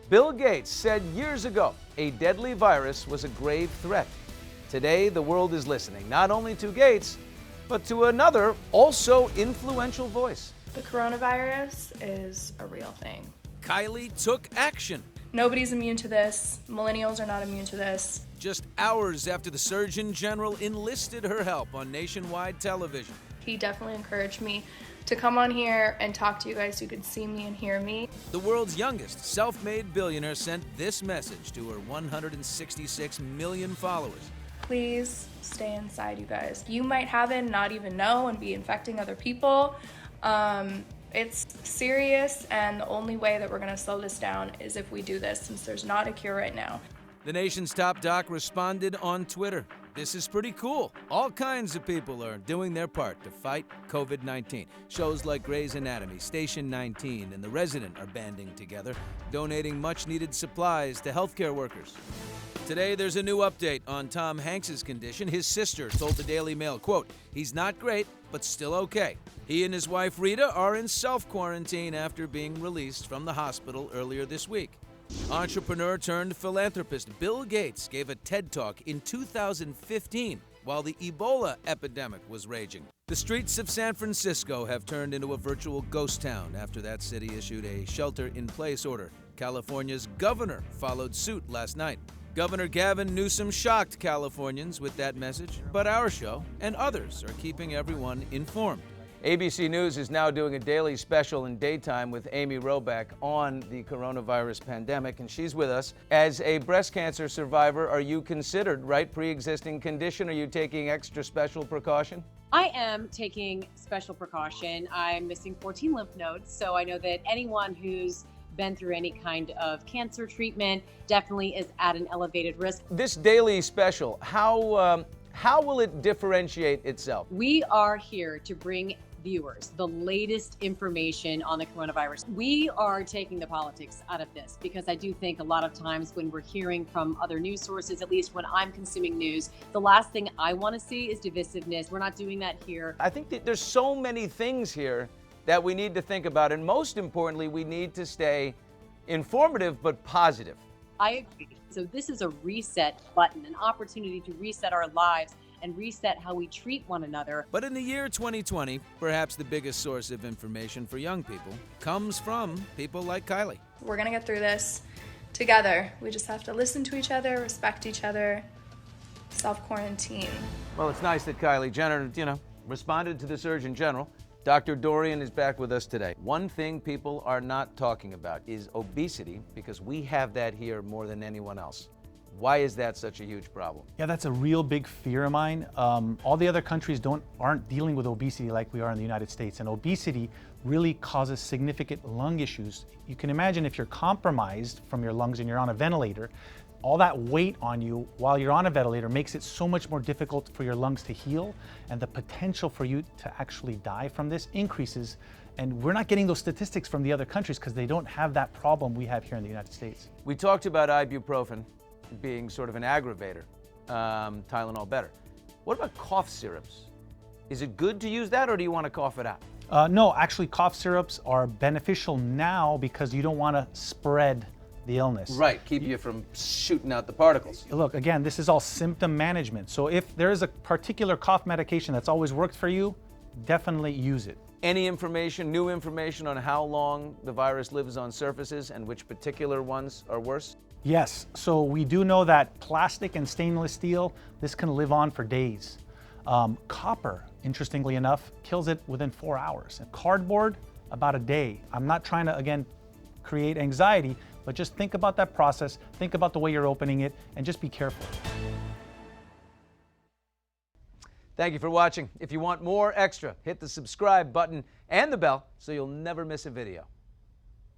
Bill Gates said years ago a deadly virus was a grave threat. Today, the world is listening not only to Gates, but to another, also influential voice. The coronavirus is a real thing. Kylie took action. Nobody's immune to this. Millennials are not immune to this. Just hours after the Surgeon General enlisted her help on nationwide television. He definitely encouraged me to come on here and talk to you guys so you could see me and hear me. The world's youngest self-made billionaire sent this message to her 166 million followers. Please stay inside, you guys. You might have it and not even know and be infecting other people. It's serious, and the only way that we're going to slow this down is if we do this, since there's not a cure right now. The nation's top doc responded on Twitter. This is pretty cool. All kinds of people are doing their part to fight COVID-19. Shows like Grey's Anatomy, Station 19, and The Resident are banding together, donating much-needed supplies to healthcare workers. Today, there's a new update on Tom Hanks' condition. His sister told the Daily Mail, quote, "He's not great, but still okay." He and his wife, Rita, are in self-quarantine after being released from the hospital earlier this week. Entrepreneur turned philanthropist Bill Gates gave a TED Talk in 2015 while the Ebola epidemic was raging. The streets of San Francisco have turned into a virtual ghost town after that city issued a shelter-in-place order. California's governor followed suit last night. Governor Gavin Newsom shocked Californians with that message, but our show and others are keeping everyone informed. ABC News is now doing a daily special in daytime with Amy Roback on the coronavirus pandemic, and she's with us. As a breast cancer survivor, are you considered, right, pre-existing condition? Are you taking extra special precaution? I am taking special precaution. I'm missing 14 lymph nodes, so I know that anyone who's been through any kind of cancer treatment definitely is at an elevated risk. This daily special, how will it differentiate itself? We are here to bring viewers the latest information on the coronavirus. We are taking the politics out of this because I do think a lot of times when we're hearing from other news sources, at least when I'm consuming news, the last thing I want to see is divisiveness. We're not doing that here. I think that there's so many things here that we need to think about, and most importantly, we need to stay informative but positive. I agree. So this is a reset button, an opportunity to reset our lives and reset how we treat one another. But in the year 2020, perhaps the biggest source of information for young people comes from people like Kylie. We're going to get through this together. We just have to listen to each other, respect each other, self-quarantine. Well, it's nice that Kylie Jenner, responded to the Surgeon General. Dr. Dorian is back with us today. One thing people are not talking about is obesity, because we have that here more than anyone else. Why is that such a huge problem? Yeah, that's a real big fear of mine. All the other countries aren't dealing with obesity like we are in the United States, and obesity really causes significant lung issues. You can imagine if you're compromised from your lungs and you're on a ventilator, all that weight on you while you're on a ventilator makes it so much more difficult for your lungs to heal, and the potential for you to actually die from this increases. And we're not getting those statistics from the other countries because they don't have that problem we have here in the United States. We talked about ibuprofen being sort of an aggravator, Tylenol better. What about cough syrups? Is it good to use that, or do you want to cough it out? No, actually cough syrups are beneficial now because you don't want to spread the illness. Right, keep you from shooting out the particles. Look, again, this is all symptom management. So if there is a particular cough medication that's always worked for you, definitely use it. Any information, new information on how long the virus lives on surfaces and which particular ones are worse? Yes, so we do know that plastic and stainless steel, this can live on for days. Copper, interestingly enough, kills it within 4 hours. And cardboard, about a day. I'm not trying to, again, create anxiety, but just think about that process, think about the way you're opening it, and just be careful. Thank you for watching. If you want more extra, hit the subscribe button and the bell so you'll never miss a video.